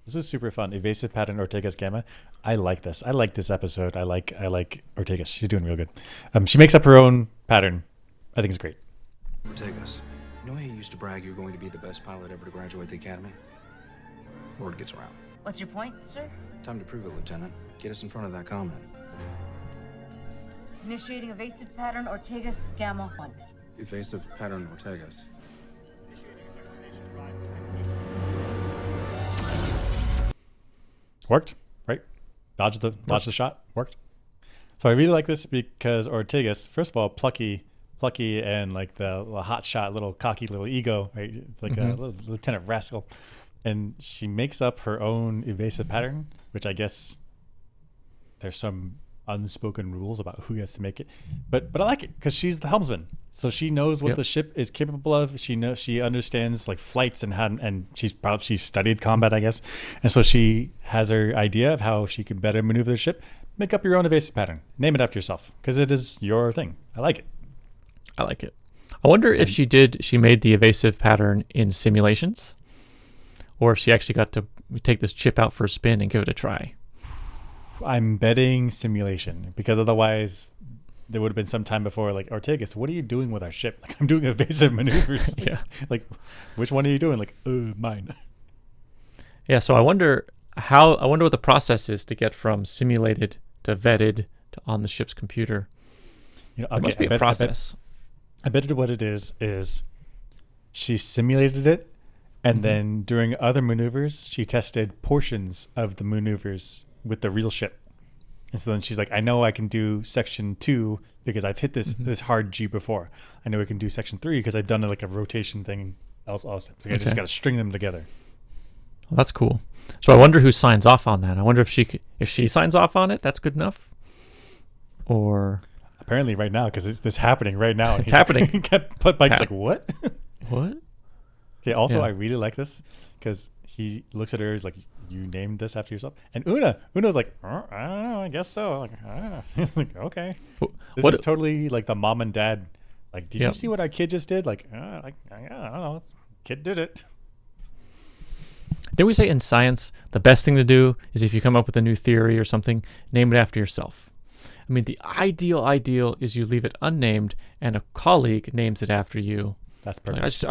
This is super fun. Evasive pattern Ortegas gamma. I like this. I like this episode. I like Ortegas. She's doing real good. She makes up her own pattern. I think it's great. Ortegas, you know how you used to brag you were going to be the best pilot ever to graduate the academy? Word gets around. What's your point, sir? Time to prove it, Lieutenant. Get us in front of that comment. Initiating evasive pattern Ortegas Gamma 1. Evasive pattern Ortegas. Worked, right? Dodge the shot. Worked. So I really like this because Ortegas, first of all, plucky, and like the hot shot, little cocky, little ego, right? It's like a little lieutenant rascal, and she makes up her own evasive pattern, which I guess there's some unspoken rules about who gets to make it, but I like it because she's the helmsman, so she knows what the ship is capable of. She understands like flights and she's studied combat, I guess, and so she has her idea of how she can better maneuver the ship. Make up your own evasive pattern, name it after yourself, because it is your thing. I like it. I wonder if she made the evasive pattern in simulations, or if she actually got to take this chip out for a spin and give it a try. I'm betting simulation, because otherwise there would have been some time before, like, Ortegas, what are you doing with our ship? Like, I'm doing evasive maneuvers. Yeah. Like, which one are you doing? Like, mine. Yeah, so I wonder what the process is to get from simulated to vetted to on the ship's computer. You know, There must be a process. I bet what it is she simulated it, and then during other maneuvers, she tested portions of the maneuvers with the real ship. And so then she's like, I know I can do section 2 because I've hit this hard G before. I know I can do section 3 because I've done like a rotation thing else. Like I just got to string them together. Well, that's cool. So I wonder who signs off on that. I wonder if she signs off on it, that's good enough. Or apparently right now, because it's happening right now. It's happening. But Mike's like, what? What? Okay. Also, I really like this because he looks at her. He's like, you named this after yourself. And Una's like, I don't know. I guess so. Like, I don't know. He's like, okay. This is totally like the mom and dad. Like, did you see what our kid just did? Like, I don't know. Kid did it. Didn't we say in science the best thing to do is if you come up with a new theory or something, name it after yourself? I mean, the ideal is you leave it unnamed and a colleague names it after you. That's perfect.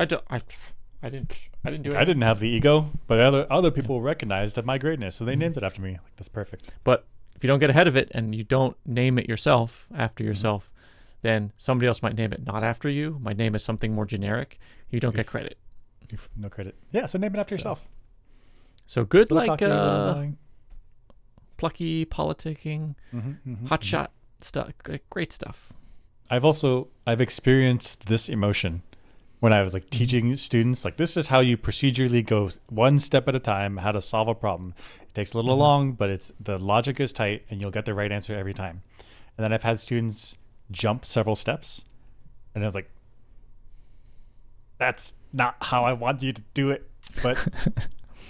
I didn't do it. I didn't have the ego, but other people recognized my greatness, so they named it after me. Like, that's perfect. But if you don't get ahead of it and you don't name it yourself after yourself, then somebody else might name it not after you. Might name it something more generic. You don't get credit. No credit. Yeah, so name it after yourself. So good, Little like cocky, plucky, politicking, hotshot stuff, great stuff. I've experienced this emotion when I was like teaching students, like, this is how you procedurally go one step at a time, how to solve a problem. It takes a little long, but the logic is tight and you'll get the right answer every time. And then I've had students jump several steps and I was like, that's not how I want you to do it, but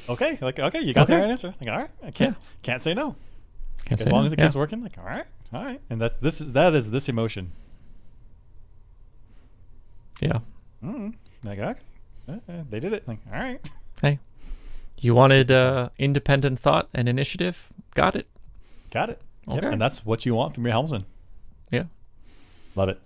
okay, you got the right answer. Like, all right, I can't say no. As long as it keeps working, like, all right. And that is this emotion. Yeah. Like, okay, they did it. Like, all right. Hey, you wanted independent thought and initiative. Got it. Okay. Yep. And that's what you want from your helmsman. Yeah. Love it.